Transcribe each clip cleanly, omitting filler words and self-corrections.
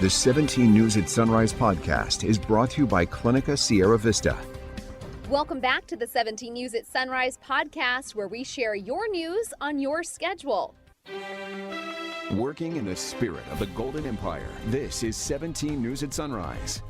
The 17 News at Sunrise podcast is brought to you by Clinica Sierra Vista. Welcome back to the 17 News at Sunrise podcast, where we share your news on your schedule. Working in the spirit of the Golden Empire, this is 17 News at Sunrise.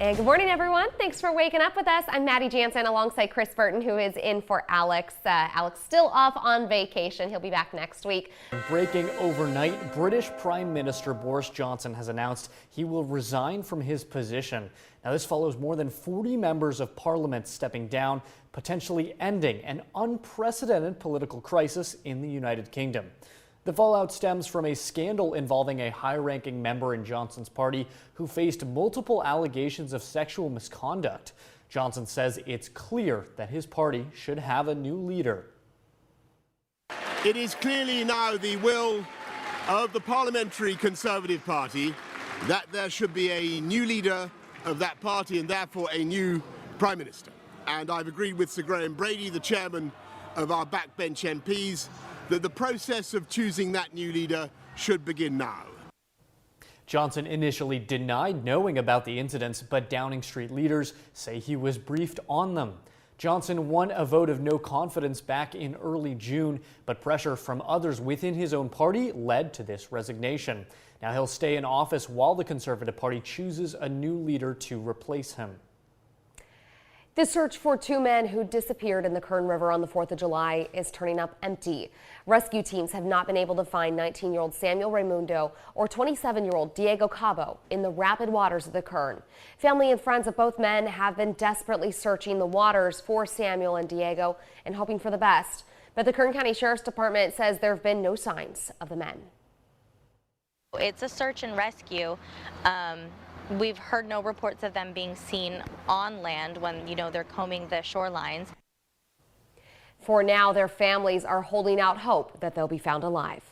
And good morning, everyone. Thanks for waking up with us. I'm Maddie Jansen alongside Chris Burton, who is in for Alex. Alex still off on vacation. He'll be back next week. Breaking overnight, British Prime Minister Boris Johnson has announced he will resign from his position. Now, this follows more than 40 members of Parliament stepping down, potentially ending an unprecedented political crisis in the United Kingdom. The fallout stems from a scandal involving a high-ranking member in Johnson's party who faced multiple allegations of sexual misconduct. Johnson says it's clear that his party should have a new leader. It is clearly now the will of the Parliamentary Conservative Party that there should be a new leader of that party and therefore a new Prime Minister. And I've agreed with Sir Graham Brady, the chairman of our backbench MPs, that the process of choosing that new leader should begin now. Johnson initially denied knowing about the incidents, but Downing Street leaders say he was briefed on them. Johnson won a vote of no confidence back in early June, but pressure from others within his own party led to this resignation. Now he'll stay in office while the Conservative Party chooses a new leader to replace him. The search for two men who disappeared in the Kern River on the 4th of July is turning up empty. Rescue teams have not been able to find 19-year-old Samuel Raimundo or 27-year-old Diego Cabo in the rapid waters of the Kern. Family and friends of both men have been desperately searching the waters for Samuel and Diego and hoping for the best. But the Kern County Sheriff's Department says there have been no signs of the men. It's a search and rescue. We've heard no reports of them being seen on land when, they're combing the shorelines. For now, their families are holding out hope that they'll be found alive.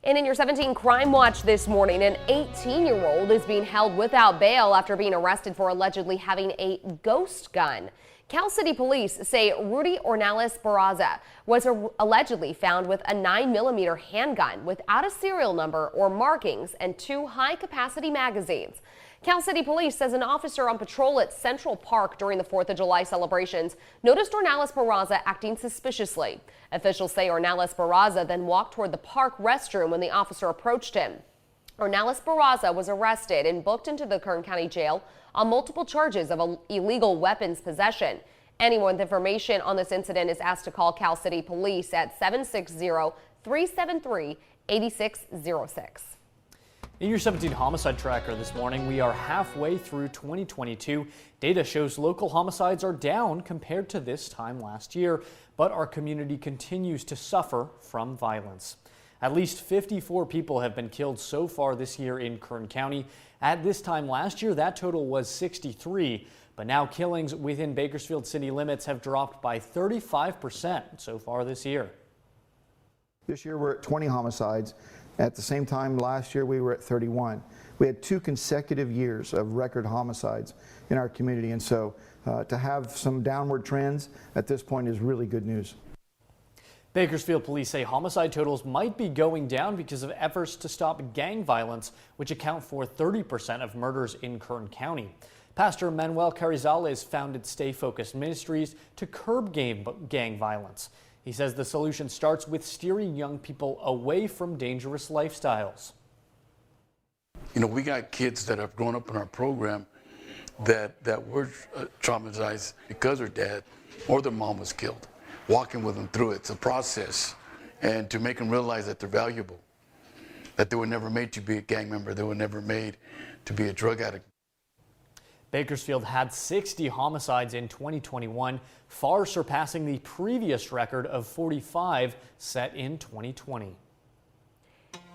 And in your 17 Crime Watch this morning, an 18-year-old is being held without bail after being arrested for allegedly having a ghost gun. Cal City Police say Rudy Ornelas Barraza was allegedly found with a 9mm handgun without a serial number or markings and 2 high-capacity magazines. Cal City Police says an officer on patrol at Central Park during the 4th of July celebrations noticed Ornelas Barraza acting suspiciously. Officials say Ornelas Barraza then walked toward the park restroom when the officer approached him. Ornelas Barraza was arrested and booked into the Kern County Jail on multiple charges of illegal weapons possession. Anyone with information on this incident is asked to call Cal City Police at 760-373-8606. In your 17 Homicide Tracker this morning, we are halfway through 2022. Data shows local homicides are down compared to this time last year, but our community continues to suffer from violence. At least 54 people have been killed so far this year in Kern County. At this time last year, that total was 63. But now killings within Bakersfield city limits have dropped by 35% so far this year. This year we're at 20 homicides. At the same time last year we were at 31. We had 2 consecutive years of record homicides in our community, and so to have some downward trends at this point is really good news. Bakersfield police say homicide totals might be going down because of efforts to stop gang violence, which account for 30% of murders in Kern County. Pastor Manuel Carrizales founded Stay Focused Ministries to curb gang violence. He says the solution starts with steering young people away from dangerous lifestyles. We got kids that have grown up in our program that were traumatized because their dad or their mom was killed. Walking with them through it's a process, and to make them realize that they're valuable, that they were never made to be a gang member, they were never made to be a drug addict. Bakersfield had 60 homicides in 2021, far surpassing the previous record of 45 set in 2020.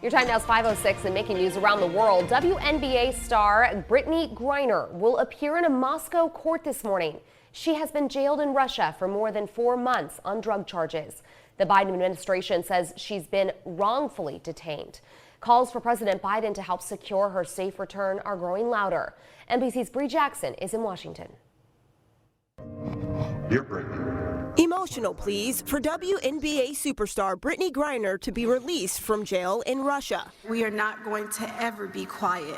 Your time now is 5:06 and making news around the world. WNBA star Brittany Griner will appear in a Moscow court this morning. She has been jailed in Russia for more than 4 months on drug charges. The Biden administration says she's been wrongfully detained. Calls for President Biden to help secure her safe return are growing louder. NBC's Bree Jackson is in Washington. Dear Brittany. emotional pleas for WNBA superstar Brittany Griner to be released from jail in Russia. We are not going to ever be quiet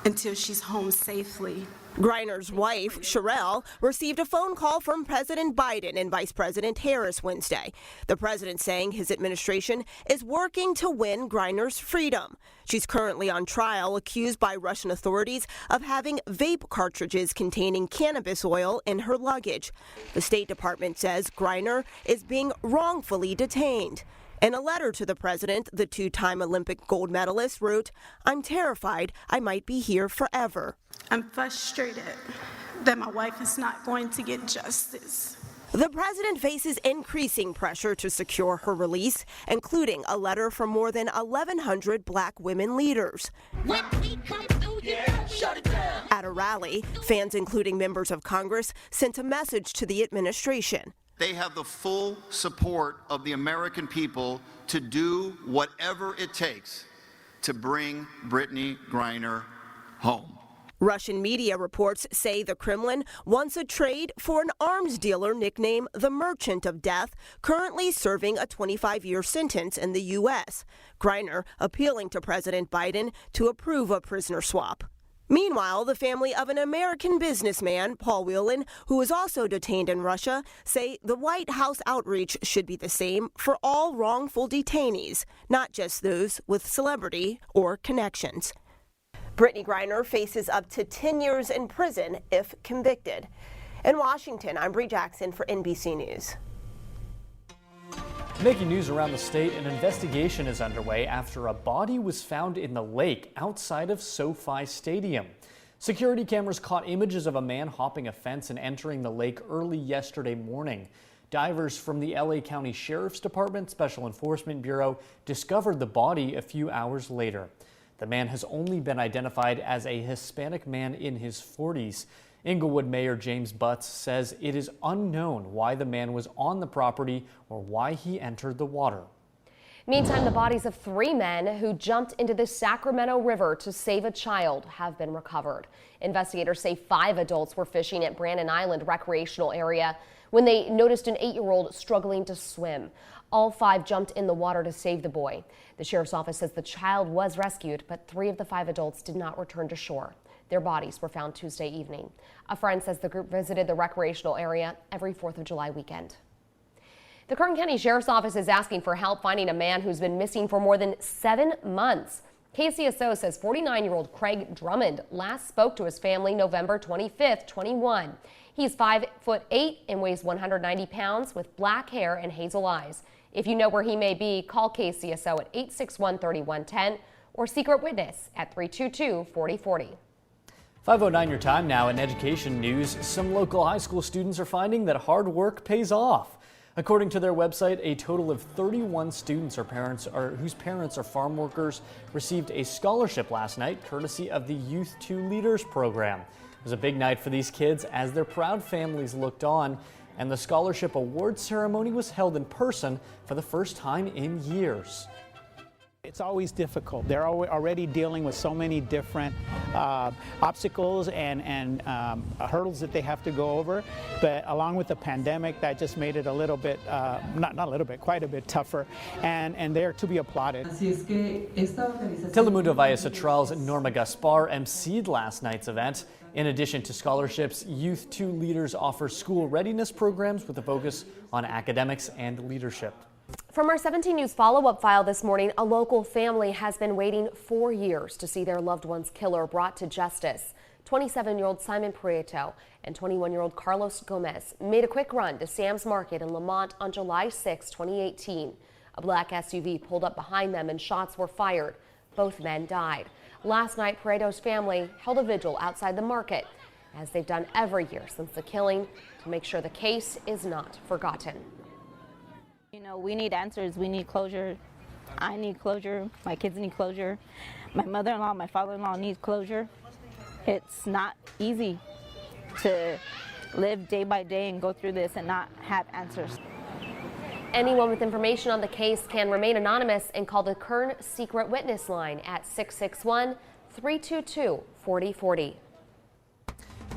until she's home safely. Griner's wife, Sherelle, received a phone call from President Biden and Vice President Harris Wednesday. The president saying his administration is working to win Griner's freedom. She's currently on trial, accused by Russian authorities of having vape cartridges containing cannabis oil in her luggage. The State Department says Griner is being wrongfully detained. In a letter to the president, the two-time Olympic gold medalist wrote, "I'm terrified I might be here forever." I'm frustrated that my wife is not going to get justice. The president faces increasing pressure to secure her release, including a letter from more than 1,100 black women leaders. When we come through, you know, shut it down. At a rally, fans, including members of Congress, sent a message to the administration. They have the full support of the American people to do whatever it takes to bring Brittany Griner home. Russian media reports say the Kremlin wants a trade for an arms dealer nicknamed the Merchant of Death, currently serving a 25-year sentence in the U.S. Griner appealing to President Biden to approve a prisoner swap. Meanwhile, the family of an American businessman, Paul Whelan, who is also detained in Russia, say the White House outreach should be the same for all wrongful detainees, not just those with celebrity or connections. Brittany Griner faces up to 10 years in prison if convicted. In Washington, I'm Bree Jackson for NBC News. Making news around the state, an investigation is underway after a body was found in the lake outside of SoFi Stadium. Security cameras caught images of a man hopping a fence and entering the lake early yesterday morning. Divers from the LA County Sheriff's Department Special Enforcement Bureau discovered the body a few hours later. The man has only been identified as a Hispanic man in his 40s. Inglewood Mayor James Butts says it is unknown why the man was on the property or why he entered the water. Meantime, the bodies of 3 men who jumped into the Sacramento River to save a child have been recovered. Investigators say 5 adults were fishing at Brandon Island recreational area when they noticed an 8-year-old struggling to swim. All 5 jumped in the water to save the boy. The sheriff's office says the child was rescued, but 3 of the 5 adults did not return to shore. Their bodies were found Tuesday evening. A friend says the group visited the recreational area every 4th of July weekend. The Kern County Sheriff's Office is asking for help finding a man who's been missing for more than 7 months. KCSO says 49-year-old Craig Drummond last spoke to his family November 25th, 21. He's 5'8" and weighs 190 pounds with black hair and hazel eyes. If you know where he may be, call KCSO at 861-3110 or Secret Witness at 322-4040. 5:09 your time now. In education news, some local high school students are finding that hard work pays off. According to their website, a total of 31 students whose parents are farm workers received a scholarship last night, courtesy of the Youth 2 Leaders program. It was a big night for these kids as their proud families looked on, and the scholarship award ceremony was held in person for the first time in years. It's always difficult. They're already dealing with so many different obstacles and hurdles that they have to go over. But along with the pandemic, that just made it a little bit, not a little bit, quite a bit tougher. And they're to be applauded. Telemundo Via Central's Norma Gaspar emceed last night's event. In addition to scholarships, Youth 2 Leaders offer school readiness programs with a focus on academics and leadership. From our 17 News follow-up file this morning, a local family has been waiting 4 years to see their loved one's killer brought to justice. 27-year-old Simon Prieto and 21-year-old Carlos Gomez made a quick run to Sam's Market in Lamont on July 6, 2018. A black SUV pulled up behind them and shots were fired. Both men died. Last night, Prieto's family held a vigil outside the market, as they've done every year since the killing, to make sure the case is not forgotten. You know, we need answers. We need closure. I need closure. My kids need closure. My mother-in-law, my father-in-law need closure. It's not easy to live day by day and go through this and not have answers. Anyone with information on the case can remain anonymous and call the Kern Secret Witness line at 661-322-4040.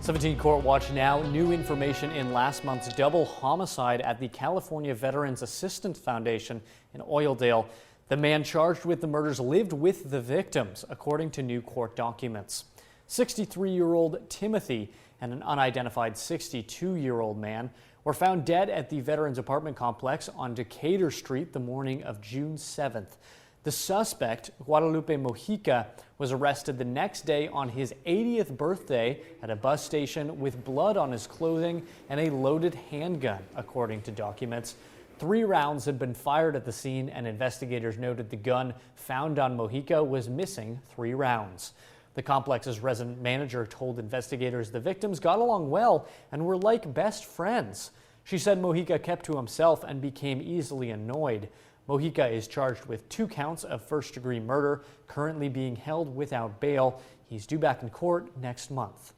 17 Court Watch now. New information in last month's double homicide at the California Veterans Assistance Foundation in Oildale. The man charged with the murders lived with the victims, according to new court documents. 63-year-old Timothy and an unidentified 62-year-old man were found dead at the Veterans Apartment Complex on Decatur Street the morning of June 7th. The suspect, Guadalupe Mojica, was arrested the next day on his 80th birthday at a bus station with blood on his clothing and a loaded handgun, according to documents. 3 rounds had been fired at the scene, and investigators noted the gun found on Mojica was missing 3 rounds. The complex's resident manager told investigators the victims got along well and were like best friends. She said Mojica kept to himself and became easily annoyed. Mojica is charged with 2 counts of first-degree murder, currently being held without bail. He's due back in court next month.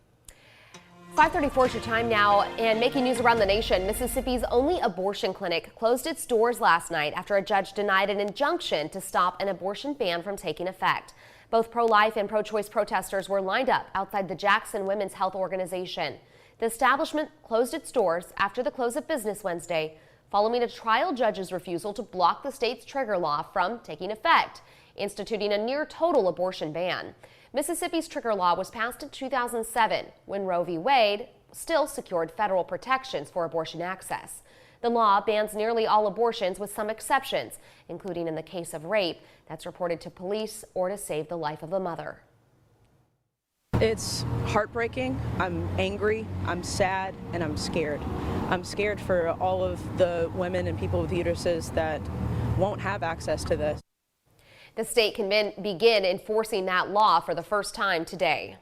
5:34 is your time now, and making news around the nation, Mississippi's only abortion clinic closed its doors last night after a judge denied an injunction to stop an abortion ban from taking effect. Both pro-life and pro-choice protesters were lined up outside the Jackson Women's Health Organization. The establishment closed its doors after the close of business Wednesday, following a trial judge's refusal to block the state's trigger law from taking effect, instituting a near-total abortion ban. Mississippi's trigger law was passed in 2007 when Roe v. Wade still secured federal protections for abortion access. The law bans nearly all abortions with some exceptions, including in the case of rape that's reported to police or to save the life of the mother. It's heartbreaking. I'm angry, I'm sad, and I'm scared. I'm scared for all of the women and people with uteruses that won't have access to this. The state can begin enforcing that law for the first time today.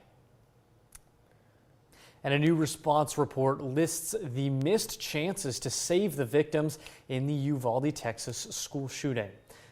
And a new response report lists the missed chances to save the victims in the Uvalde, Texas school shooting.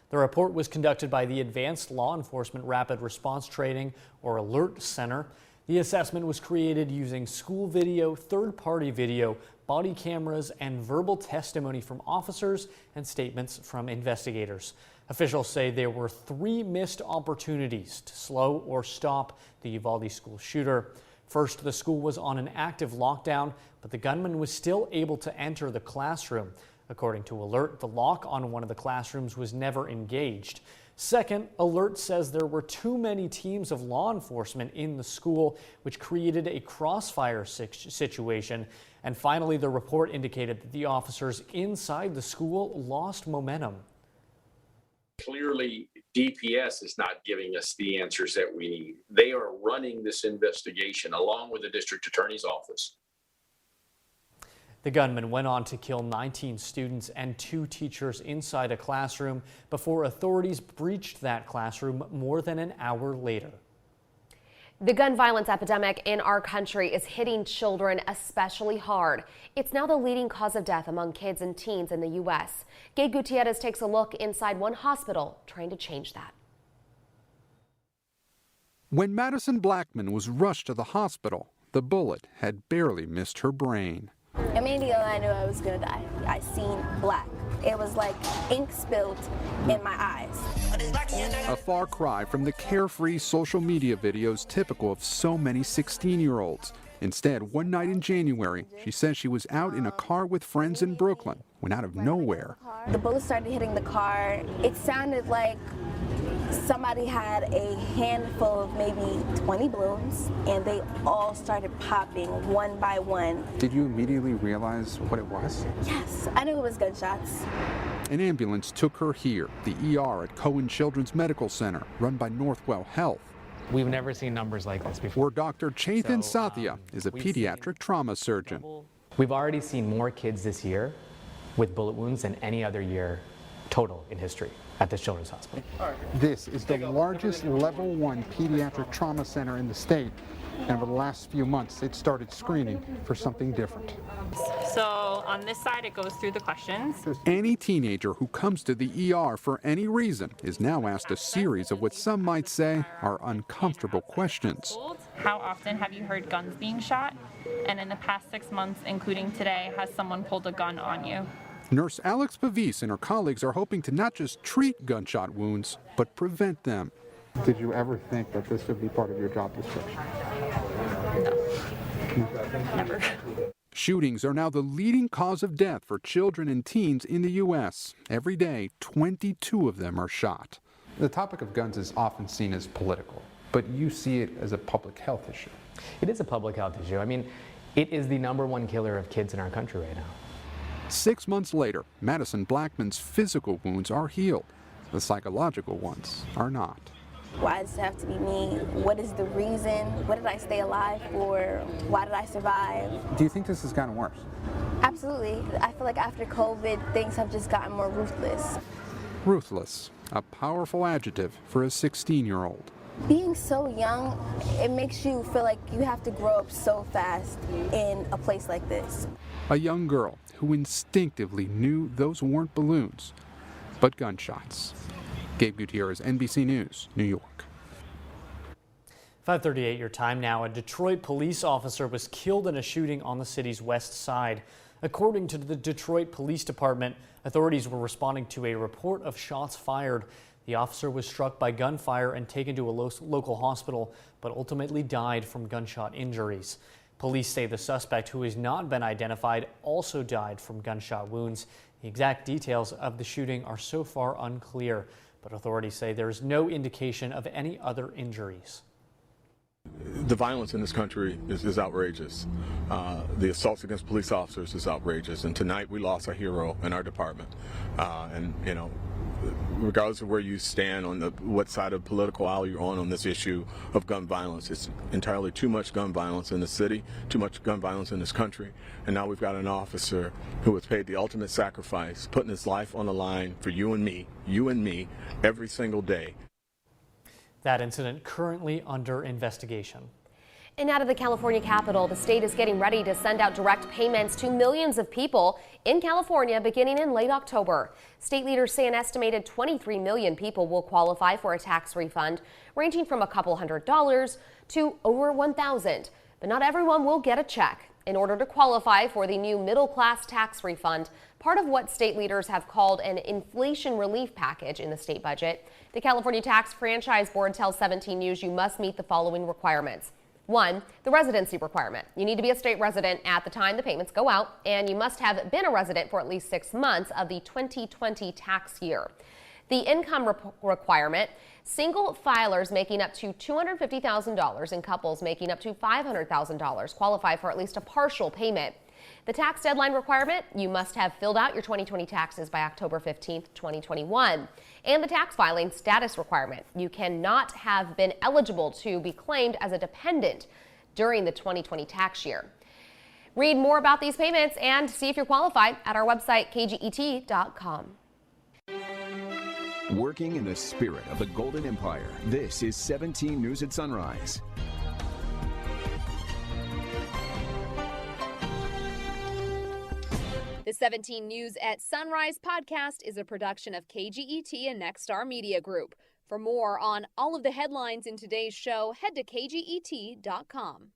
The report was conducted by the Advanced Law Enforcement Rapid Response Training, or ALERT Center. The assessment was created using school video, third-party video, body cameras, and verbal testimony from officers and statements from investigators. Officials say there were 3 missed opportunities to slow or stop the Uvalde school shooter. First, the school was on an active lockdown, but the gunman was still able to enter the classroom. According to ALERT, the lock on one of the classrooms was never engaged. Second, ALERT says there were too many teams of law enforcement in the school, which created a crossfire situation. And finally, the report indicated that the officers inside the school lost momentum. Clearly, DPS is not giving us the answers that we need. They are running this investigation along with the district attorney's office. The gunman went on to kill 19 students and 2 teachers inside a classroom before authorities breached that classroom more than an hour later. The gun violence epidemic in our country is hitting children especially hard. It's now the leading cause of death among kids and teens in the U.S. Gabe Gutierrez takes a look inside one hospital trying to change that. When Madison Blackman was rushed to the hospital, the bullet had barely missed her brain. Immediately I knew I was gonna die. I seen black. It was like ink spilled in my eyes. A far cry from the carefree social media videos typical of so many 16-year-olds. Instead, one night in January, she says she was out in a car with friends in Brooklyn when out of nowhere. The bullets started hitting the car. It sounded like somebody had a handful of maybe 20 balloons, and they all started popping one by one. Did you immediately realize what it was? Yes, I knew it was gunshots. An ambulance took her here, the ER at Cohen Children's Medical Center, run by Northwell Health. We've never seen numbers like this before. Where Dr. Chetan Sathya is a pediatric trauma surgeon. We've already seen more kids this year with bullet wounds than any other year total in history at this children's hospital. This is the largest level 1 pediatric trauma center in the state, and over the last few months it started screening for something different. So on this side it goes through the questions. Any teenager who comes to the ER for any reason is now asked a series of what some might say are uncomfortable questions. How often have you heard guns being shot? And in the past 6 months, including today, has someone pulled a gun on you? Nurse Alex Pavis and her colleagues are hoping to not just treat gunshot wounds, but prevent them. Did you ever think that this would be part of your job description? No. Never. Shootings are now the leading cause of death for children and teens in the U.S. Every day, 22 of them are shot. The topic of guns is often seen as political, but you see it as a public health issue. It is a public health issue. I mean, it is the #1 killer of kids in our country right now. 6 months later, Madison Blackman's physical wounds are healed. The psychological ones are not. Why does it have to be me? What is the reason? What did I stay alive for? Why did I survive? Do you think this has gotten worse? Absolutely. I feel like after COVID, things have just gotten more ruthless. Ruthless, a powerful adjective for a 16-year-old. Being so young, it makes you feel like you have to grow up so fast in a place like this. A young girl who instinctively knew those weren't balloons, but gunshots. Gabe Gutierrez, NBC News, New York. 5:38 your time now. A Detroit police officer was killed in a shooting on the city's west side. According to the Detroit Police Department, authorities were responding to a report of shots fired. The officer was struck by gunfire and taken to a local hospital, but ultimately died from gunshot injuries. Police say the suspect, who has not been identified, also died from gunshot wounds. The exact details of the shooting are so far unclear, but authorities say there is no indication of any other injuries. The violence in this country is outrageous. The assaults against police officers is outrageous. And tonight we lost a hero in our department. And, you know, regardless of where you stand on what side of political aisle you're on this issue of gun violence, it's entirely too much gun violence in the city, too much gun violence in this country. And now we've got an officer who has paid the ultimate sacrifice, putting his life on the line for you and me, every single day. That incident currently under investigation. And out of the California capital, the state is getting ready to send out direct payments to millions of people in California beginning in late October. State leaders say an estimated 23 million people will qualify for a tax refund, ranging from a couple $100s to over $1,000. But not everyone will get a check. In order to qualify for the new middle-class tax refund, part of what state leaders have called an inflation relief package in the state budget, the California Tax Franchise Board tells 17 News you must meet the following requirements. 1, the residency requirement. You need to be a state resident at the time the payments go out, and you must have been a resident for at least 6 months of the 2020 tax year. The income requirement, single filers making up to $250,000 and couples making up to $500,000 qualify for at least a partial payment. The tax deadline requirement, you must have filled out your 2020 taxes by October 15th, 2021. And the tax filing status requirement, you cannot have been eligible to be claimed as a dependent during the 2020 tax year. Read more about these payments and see if you're qualified at our website, kget.com. Working in the spirit of the Golden Empire, this is 17 News at Sunrise. The 17 News at Sunrise podcast is a production of KGET and Nexstar Media Group. For more on all of the headlines in today's show, head to kget.com.